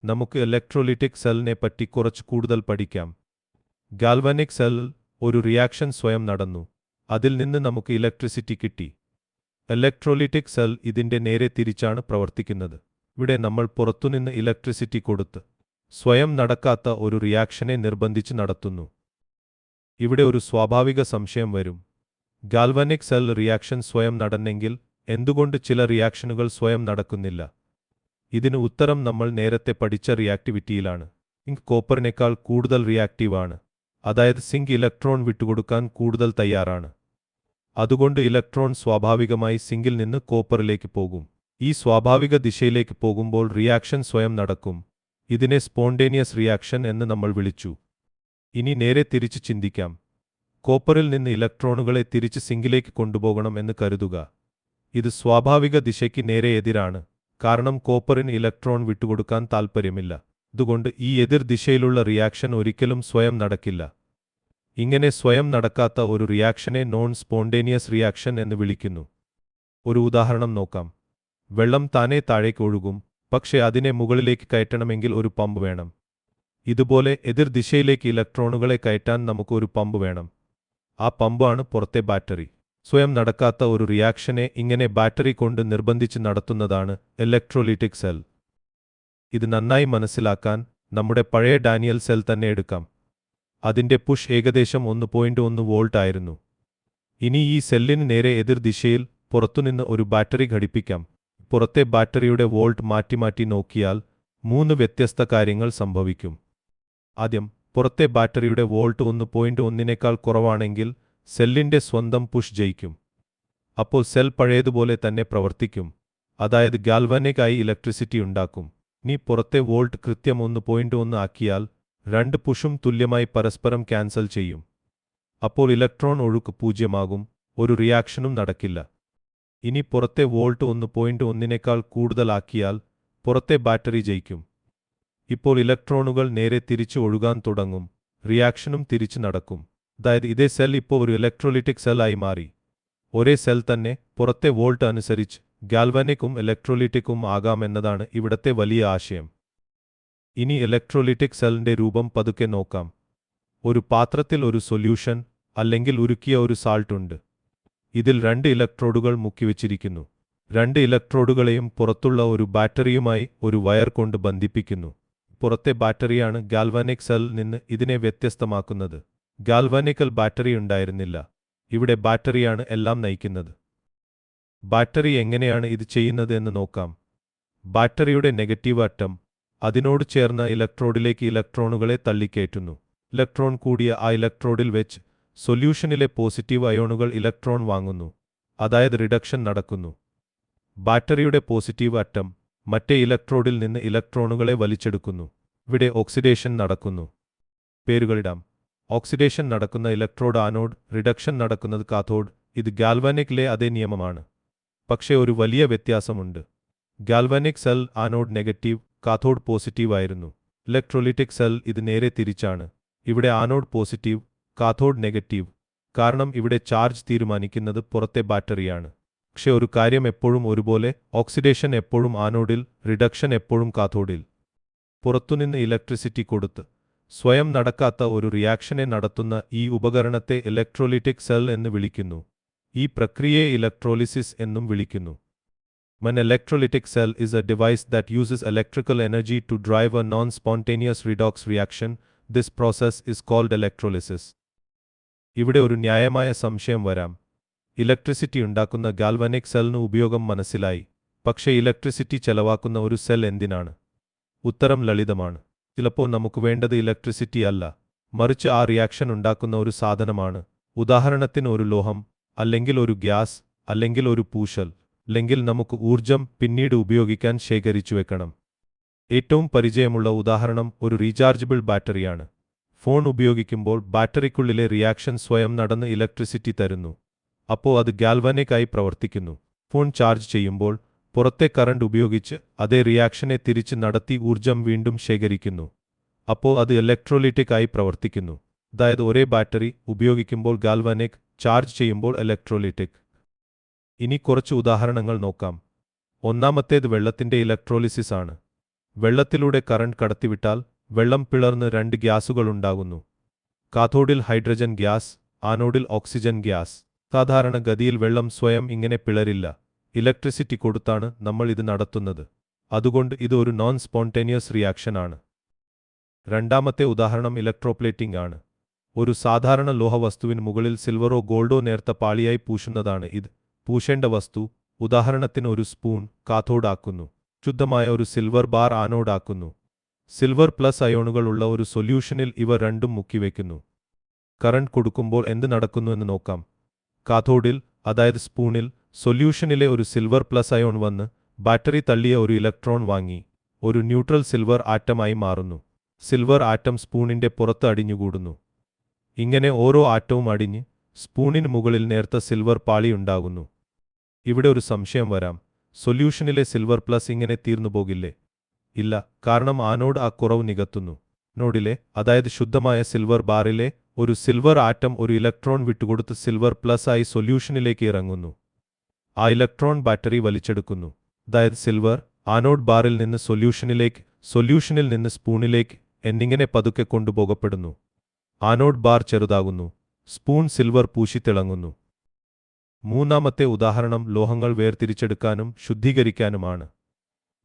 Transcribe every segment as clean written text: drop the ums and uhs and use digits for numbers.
നമുക്ക് ഇലക്ട്രോലിറ്റിക് സെല്ലിനെ പറ്റി കുറച്ച് കൂടുതൽ പഠിക്കാം. ഗാൽവാനിക് സെല്ലിൽ ഒരു റിയാക്ഷൻ സ്വയം നടന്നു. അതിൽ നിന്ന് നമുക്ക് ഇലക്ട്രിസിറ്റി കിട്ടി. ഇലക്ട്രോലിറ്റിക് സെൽ ഇതിന്റെ നേരെ തിരിച്ചാണ് പ്രവർത്തിക്കുന്നത്. ഇവിടെ നമ്മൾ പുറത്തുനിന്ന് ഇലക്ട്രിസിറ്റി കൊടുത്ത് സ്വയം നടക്കാത്ത ഒരു റിയാക്ഷനെ നിർബന്ധിച്ച് നടത്തുന്നു. ഇവിടെ ഒരു സ്വാഭാവിക സംശയം വരും. ഗാൽവാനിക് സെൽ റിയാക്ഷൻ സ്വയം നടന്നെങ്കിൽ എന്തുകൊണ്ട് ചില റിയാക്ഷനുകൾ സ്വയം നടക്കുന്നില്ല? ഇതിന് ഉത്തരം നമ്മൾ നേരത്തെ പഠിച്ച റിയാക്ടിവിറ്റിയിലാണ്. സിങ്ക് കോപ്പറിനേക്കാൾ കൂടുതൽ റിയാക്റ്റീവാണ്. അതായത് സിങ്ക് ഇലക്ട്രോൺ വിട്ടുകൊടുക്കാൻ കൂടുതൽ തയ്യാറാണ്. അതുകൊണ്ട് ഇലക്ട്രോൺ സ്വാഭാവികമായി സിങ്കിൽ നിന്ന് കോപ്പറിലേക്ക് പോകും. ഈ സ്വാഭാവിക ദിശയിലേക്ക് പോകുമ്പോൾ റിയാക്ഷൻ സ്വയം നടക്കും. ഇതിനെ സ്പോണ്ടേനിയസ് റിയാക്ഷൻ എന്ന് നമ്മൾ വിളിച്ചു. ഇനി നേരെ തിരിച്ച് ചിന്തിക്കാം. കോപ്പറിൽ നിന്ന് ഇലക്ട്രോണുകളെ തിരിച്ച് സിങ്കിലേക്ക് കൊണ്ടുപോകണം എന്ന് കരുതുക. ഇത് സ്വാഭാവിക ദിശയ്ക്ക് നേരെ എതിരാണ്. കാരണം കോപ്പറിന് ഇലക്ട്രോൺ വിട്ടുകൊടുക്കാൻ താൽപ്പര്യമില്ല. അതുകൊണ്ട് ഈ എതിർ ദിശയിലുള്ള റിയാക്ഷൻ ഒരിക്കലും സ്വയം നടക്കില്ല. ഇങ്ങനെ സ്വയം നടക്കാത്ത ഒരു റിയാക്ഷനെ നോൺ സ്പോണ്ടേനിയസ് റിയാക്ഷൻ എന്ന് വിളിക്കുന്നു. ഒരു ഉദാഹരണം നോക്കാം. വെള്ളം താനേ താഴേക്ക് ഒഴുകും. പക്ഷേ അതിനെ മുകളിലേക്ക് കയറ്റണമെങ്കിൽ ഒരു പമ്പ് വേണം. ഇതുപോലെ എതിർ ദിശയിലേക്ക് ഇലക്ട്രോണുകളെ കയറ്റാൻ നമുക്ക് ഒരു പമ്പ് വേണം. ആ പമ്പാണ് പുറത്തെ ബാറ്ററി. സ്വയം നടക്കാത്ത ഒരു റിയാക്ഷനെ ഇങ്ങനെ ബാറ്ററി കൊണ്ട് നിർബന്ധിച്ച് നടത്തുന്നതാണ് ഇലക്ട്രോലിറ്റിക് സെൽ. ഇത് നന്നായി മനസ്സിലാക്കാൻ നമ്മുടെ പഴയ ഡാനിയൽ സെൽ തന്നെ എടുക്കാം. അതിന്റെ പുഷ് ഏകദേശം 1.1 വോൾട്ട് ആയിരുന്നു. ഇനി ഈ സെല്ലിന് നേരെ എതിർ ദിശയിൽ പുറത്തുനിന്ന് ഒരു ബാറ്ററി ഘടിപ്പിക്കാം. പുറത്തെ ബാറ്ററിയുടെ വോൾട്ട് മാറ്റി നോക്കിയാൽ 3 വ്യത്യസ്ത കാര്യങ്ങൾ സംഭവിക്കും. ആദ്യം, പുറത്തെ ബാറ്ററിയുടെ വോൾട്ട് 1.1നേക്കാൾ കുറവാണെങ്കിൽ സെല്ലിന്റെ സ്വന്തം പുഷ് ജയിക്കും. അപ്പോൾ സെൽ പഴയതുപോലെ തന്നെ പ്രവർത്തിക്കും. അതായത് ഗാൽവാനിക് ആയി ഇലക്ട്രിസിറ്റി ഉണ്ടാക്കും. ഇനി പുറത്തെ വോൾട്ട് കൃത്യം 1.1 ആക്കിയാൽ 2 പുഷും തുല്യമായി പരസ്പരം ക്യാൻസൽ ചെയ്യും. അപ്പോൾ ഇലക്ട്രോൺ ഒഴുക്ക് 0 ഒരു റിയാക്ഷനും നടക്കില്ല. ഇനി പുറത്തെ വോൾട്ട് 1.1നേക്കാൾ കൂടുതലാക്കിയാൽ പുറത്തെ ബാറ്ററി ജയിക്കും. ഇപ്പോൾ ഇലക്ട്രോണുകൾ നേരെ തിരിച്ച് ഒഴുകാൻ തുടങ്ങും. റിയാക്ഷനും തിരിച്ചു നടക്കും. അതായത് ഇതേ സെൽ ഇപ്പോൾ ഒരു ഇലക്ട്രോലിറ്റിക് സെൽ ആയി മാറി. ഒരേ സെൽ തന്നെ പുറത്തെ വോൾട്ട് അനുസരിച്ച് ഗാൽവാനിക്കും ഇലക്ട്രോലിറ്റിക്കും ആകാമെന്നതാണ് ഇവിടത്തെ വലിയ ആശയം. ഇനി ഇലക്ട്രോലിറ്റിക് സെല്ലിന്റെ രൂപം പതുക്കെ നോക്കാം. ഒരു പാത്രത്തിൽ ഒരു സൊല്യൂഷൻ അല്ലെങ്കിൽ ഉരുക്കിയ ഒരു സാൾട്ട് ഉണ്ട്. ഇതിൽ 2 ഇലക്ട്രോഡുകൾ മുക്കിവച്ചിരിക്കുന്നു. 2 ഇലക്ട്രോഡുകളെയും പുറത്തുള്ള ഒരു ബാറ്ററിയുമായി ഒരു വയർ കൊണ്ട് ബന്ധിപ്പിക്കുന്നു. പുറത്തെ ബാറ്ററിയാണ് ഗാൽവാനിക് സെല്ലിൽ നിന്ന് ഇതിനെ വ്യത്യസ്തമാക്കുന്നത്. ഗാൽവാനിക്കൽ ബാറ്ററി ഉണ്ടായിരുന്നില്ല. ഇവിടെ ബാറ്ററിയാണ് എല്ലാം നയിക്കുന്നത്. ബാറ്ററി എങ്ങനെയാണ് ഇത് ചെയ്യുന്നത് എന്ന് നോക്കാം. ബാറ്ററിയുടെ നെഗറ്റീവ് അറ്റം അതിനോട് ചേർന്ന ഇലക്ട്രോഡിലേക്ക് ഇലക്ട്രോണുകളെ തള്ളിക്കയറ്റുന്നു. ഇലക്ട്രോൺ കൂടിയ ആ ഇലക്ട്രോഡിൽ വെച്ച് സൊല്യൂഷനിലെ പോസിറ്റീവ് അയോണുകൾ ഇലക്ട്രോൺ വാങ്ങുന്നു. അതായത് റിഡക്ഷൻ നടക്കുന്നു. ബാറ്ററിയുടെ പോസിറ്റീവ് അറ്റം മറ്റേ ഇലക്ട്രോഡിൽ നിന്ന് ഇലക്ട്രോണുകളെ വലിച്ചെടുക്കുന്നു. ഇവിടെ ഓക്സിഡേഷൻ നടക്കുന്നു. പേരുകളിടാം. ഓക്സിഡേഷൻ നടക്കുന്ന ഇലക്ട്രോഡ് ആനോഡ്, റിഡക്ഷൻ നടക്കുന്നത് കാഥോഡ്. ഇത് ഗാൽവാനിക്കിലെ അതേ നിയമമാണ്. പക്ഷേ ഒരു വലിയ വ്യത്യാസമുണ്ട്. Galvanic cell anode negative, cathode positive ആയിരുന്നു. ഇലക്ട്രോലിറ്റിക് സെൽ ഇത് നേരെ തിരിച്ചാണ്. ഇവിടെ ആനോഡ് പോസിറ്റീവ്, കാഥോഡ് നെഗറ്റീവ്. കാരണം ഇവിടെ ചാർജ് തീരുമാനിക്കുന്നത് പുറത്തെ ബാറ്ററിയാണ്. പക്ഷെ ഒരു കാര്യം എപ്പോഴും ഒരുപോലെ, ഓക്സിഡേഷൻ എപ്പോഴും ആനോഡിൽ, റിഡക്ഷൻ എപ്പോഴും കാഥോഡിൽ. പുറത്തുനിന്ന് ഇലക്ട്രിസിറ്റി കൊടുത്ത് സ്വയം നടക്കാത്ത ഒരു റിയാക്ഷനെ നടത്തുന്ന ഈ ഉപകരണത്തെ ഇലക്ട്രോലിറ്റിക് സെൽ എന്ന് വിളിക്കുന്നു. ഈ പ്രക്രിയയെ ഇലക്ട്രോലിസിസ് എന്നും വിളിക്കുന്നു. An electrolytic cell is a device that uses electrical energy to drive a non-spontaneous redox reaction. This process is called electrolysis. ഇവിടെ ഒരു ന്യായമായ സംശയം വരാം. ഇലക്ട്രിസിറ്റി ഉണ്ടാക്കുന്ന ഗാൽവാനിക് സെല്ലിന് ഉപയോഗം മനസ്സിലായി. പക്ഷേ ഇലക്ട്രിസിറ്റി ചെലവാക്കുന്ന ഒരു സെൽ എന്തിനാണ്? ഉത്തരം ലളിതമാണ്. ചിലപ്പോൾ നമുക്ക് വേണ്ടത് ഇലക്ട്രിസിറ്റി അല്ല, മറിച്ച് ആ റിയാക്ഷൻ ഉണ്ടാക്കുന്ന ഒരു സാധനമാണ്. ഉദാഹരണത്തിന് ഒരു ലോഹം, അല്ലെങ്കിൽ ഒരു ഗ്യാസ്, അല്ലെങ്കിൽ ഒരു പൂശൽ, അല്ലെങ്കിൽ നമുക്ക് ഊർജം പിന്നീട് ഉപയോഗിക്കാൻ ശേഖരിച്ചു വെക്കണം. ഏറ്റവും പരിചയമുള്ള ഉദാഹരണം ഒരു റീചാർജബിൾ ബാറ്ററിയാണ്. ഫോൺ ഉപയോഗിക്കുമ്പോൾ ബാറ്ററിക്കുള്ളിലെ റിയാക്ഷൻ സ്വയം നടന്ന് ഇലക്ട്രിസിറ്റി തരുന്നു. അപ്പോൾ അത് ഗാൽവാനിക് ആയി പ്രവർത്തിക്കുന്നു. ഫോൺ ചാർജ് ചെയ്യുമ്പോൾ പുറത്തെ കറണ്ട് ഉപയോഗിച്ച് അതേ റിയാക്ഷനെ തിരിച്ച് നടത്തി ഊർജം വീണ്ടും ശേഖരിക്കുന്നു. അപ്പോൾ അത് ഇലക്ട്രോലിറ്റിക് ആയി പ്രവർത്തിക്കുന്നു. അതായത് ഒരേ ബാറ്ററി ഉപയോഗിക്കുമ്പോൾ ഗാൽവാനിക്, ചാർജ് ചെയ്യുമ്പോൾ ഇലക്ട്രോലിറ്റിക്. ഇനി കുറച്ച് ഉദാഹരണങ്ങൾ നോക്കാം. ഒന്നാമത്തേത് വെള്ളത്തിന്റെ ഇലക്ട്രോലിസിസ് ആണ്. വെള്ളത്തിലൂടെ കറന്റ് കടത്തിവിട്ടാൽ വെള്ളം പിളർന്ന് രണ്ട് ഗ്യാസുകൾ ഉണ്ടാകുന്നു. കാഥോഡിൽ ഹൈഡ്രജൻ ഗ്യാസ്, ആനോഡിൽ ഓക്സിജൻ ഗ്യാസ്. സാധാരണ ഗതിയിൽ വെള്ളം സ്വയം ഇങ്ങനെ പിളരില്ല. ഇലക്ട്രിസിറ്റി കൊടുത്താണ് നമ്മൾ ഇത് നടത്തുന്നത്. അതുകൊണ്ട് ഇത് ഒരു നോൺ സ്പോണ്ടേനിയസ് റിയാക്ഷൻ ആണ്. രണ്ടാമത്തെ ഉദാഹരണം ഇലക്ട്രോപ്ലേറ്റിംഗ് ആണ്. ഒരു സാധാരണ ലോഹവസ്തുവിന് മുകളിൽ സിൽവറോ ഗോൾഡോ നേർത്ത പാളിയായി പൂശുന്നതാണ് ഇത്. പൂശേണ്ട വസ്തു, ഉദാഹരണത്തിന് ഒരു സ്പൂൺ, കാഥോഡ് ആക്കുന്നു. ശുദ്ധമായ ഒരു സിൽവർ ബാർ ആനോഡ് ആക്കുന്നു. സിൽവർ പ്ലസ് അയോണുകൾ ഉള്ള ഒരു സൊല്യൂഷനിൽ ഇവ രണ്ടും മുക്കിവെക്കുന്നു. കറന്റ് കൊടുക്കുമ്പോൾ എന്ത് നടക്കുന്നു എന്ന് നോക്കാം. കാഥോഡിൽ, അതായത് സ്പൂണിൽ, സൊല്യൂഷനിലെ ഒരു സിൽവർ പ്ലസ് അയോൺ വന്ന് ബാറ്ററി തള്ളിയ ഒരു ഇലക്ട്രോൺ വാങ്ങി ഒരു ന്യൂട്രൽ സിൽവർ ആറ്റമായി മാറുന്നു. സിൽവർ ആറ്റം സ്പൂണിന്റെ പുറത്ത് അടിഞ്ഞുകൂടുന്നു. ഇങ്ങനെ ഓരോ ആറ്റവും അടിഞ്ഞ് സ്പൂണിന് മുകളിൽ നേർത്ത സിൽവർ പാളി ഉണ്ടാകുന്നു. ഇവിടെ ഒരു സംശയം വരാം. സൊല്യൂഷനിലെ സിൽവർ പ്ലസ് ഇങ്ങനെ തീർന്നുപോകില്ലേ? ഇല്ല, കാരണം ആനോഡ് ആ കുറവ് നികത്തുന്നു. നോഡിലെ, അതായത് ശുദ്ധമായ സിൽവർ ബാറിലെ ഒരു സിൽവർ ആറ്റം ഒരു ഇലക്ട്രോൺ വിട്ടുകൊടുത്ത് സിൽവർ പ്ലസ് ആയി സൊല്യൂഷനിലേക്ക് ഇറങ്ങുന്നു. ആ ഇലക്ട്രോൺ ബാറ്ററി വലിച്ചെടുക്കുന്നു. അതായത് സിൽവർ ആനോഡ് ബാറിൽ നിന്ന് സൊല്യൂഷനിലേക്ക്, സൊല്യൂഷനിൽ നിന്ന് സ്പൂണിലേക്ക് എന്നിങ്ങനെ പതുക്കെ കൊണ്ടുപോകപ്പെടുന്നു. ആനോഡ് ബാർ ചെറുതാകുന്നു. സ്പൂൺ സിൽവർ പൂശി തിളങ്ങുന്നു. മൂന്നാമത്തെ ഉദാഹരണം ലോഹങ്ങൾ വേർതിരിച്ചെടുക്കാനും ശുദ്ധീകരിക്കാനുമാണ്.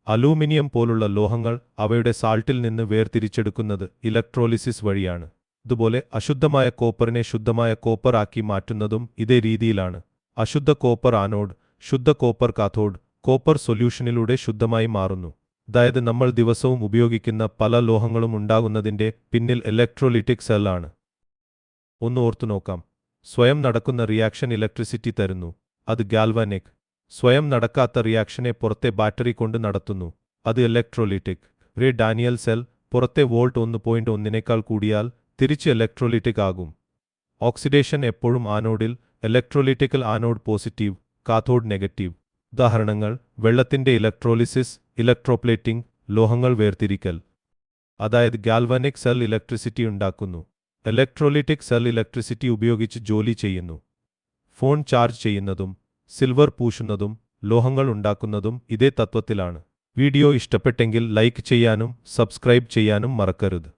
അലൂമിനിയം പോലുള്ള ലോഹങ്ങൾ അവയുടെ സാൾട്ടിൽ നിന്ന് വേർതിരിച്ചെടുക്കുന്നത് ഇലക്ട്രോലിസിസ് വഴിയാണ്. ഇതുപോലെ അശുദ്ധമായ കോപ്പറിനെ ശുദ്ധമായ കോപ്പർ ആക്കി മാറ്റുന്നതും ഇതേ രീതിയിലാണ്. അശുദ്ധ കോപ്പർ ആനോഡ്, ശുദ്ധ കോപ്പർ കാഥോഡ്, കോപ്പർ സൊല്യൂഷനിലൂടെ ശുദ്ധമായി മാറുന്നു. അതായത് നമ്മൾ ദിവസവും ഉപയോഗിക്കുന്ന പല ലോഹങ്ങളും ഉണ്ടാകുന്നതിന്റെ പിന്നിൽ ഇലക്ട്രോലിറ്റിക് സെൽ ആണ്. ഒന്ന് ഓർത്തുനോക്കാം. സ്വയം നടക്കുന്ന റിയാക്ഷൻ ഇലക്ട്രിസിറ്റി തരുന്നു. അത് ഗാൽവാനിക്. സ്വയം നടക്കാത്ത റിയാക്ഷനെ പുറത്തെ ബാറ്ററി കൊണ്ട് നടത്തുന്നു. അത് ഇലക്ട്രോലിറ്റിക്. റേ ഡാനിയൽ സെൽ പുറത്തെ വോൾട്ട് 1.1 കൂടിയാൽ തിരിച്ച് ഇലക്ട്രോലിറ്റിക് ആകും. ഓക്സിഡേഷൻ എപ്പോഴും ആനോഡിൽ, ഇലക്ട്രോലിറ്റിക്കൽ ആനോഡ് പോസിറ്റീവ്, കാഥോഡ് നെഗറ്റീവ്. ഉദാഹരണങ്ങൾ: വെള്ളത്തിന്റെ ഇലക്ട്രോലിസിസ്, ഇലക്ട്രോപ്ലേറ്റിംഗ്, ലോഹങ്ങൾ വേർതിരിക്കൽ. അതായത് ഗാൽവാനിക് സെൽ ഇലക്ട്രിസിറ്റി ഉണ്ടാക്കുന്നു. ഇലക്ട്രോലിറ്റിക് സെൽ ഇലക്ട്രിസിറ്റി ഉപയോഗിച്ച് ജോലി ചെയ്യുന്നു. ഫോൺ ചാർജ് ചെയ്യുന്നതും സിൽവർ പൂശുന്നതും ലോഹങ്ങൾ ഉണ്ടാക്കുന്നതും ഇതേ തത്വത്തിലാണ്. വീഡിയോ ഇഷ്ടപ്പെട്ടെങ്കിൽ ലൈക്ക് ചെയ്യാനും സബ്സ്ക്രൈബ് ചെയ്യാനും മറക്കരുത്.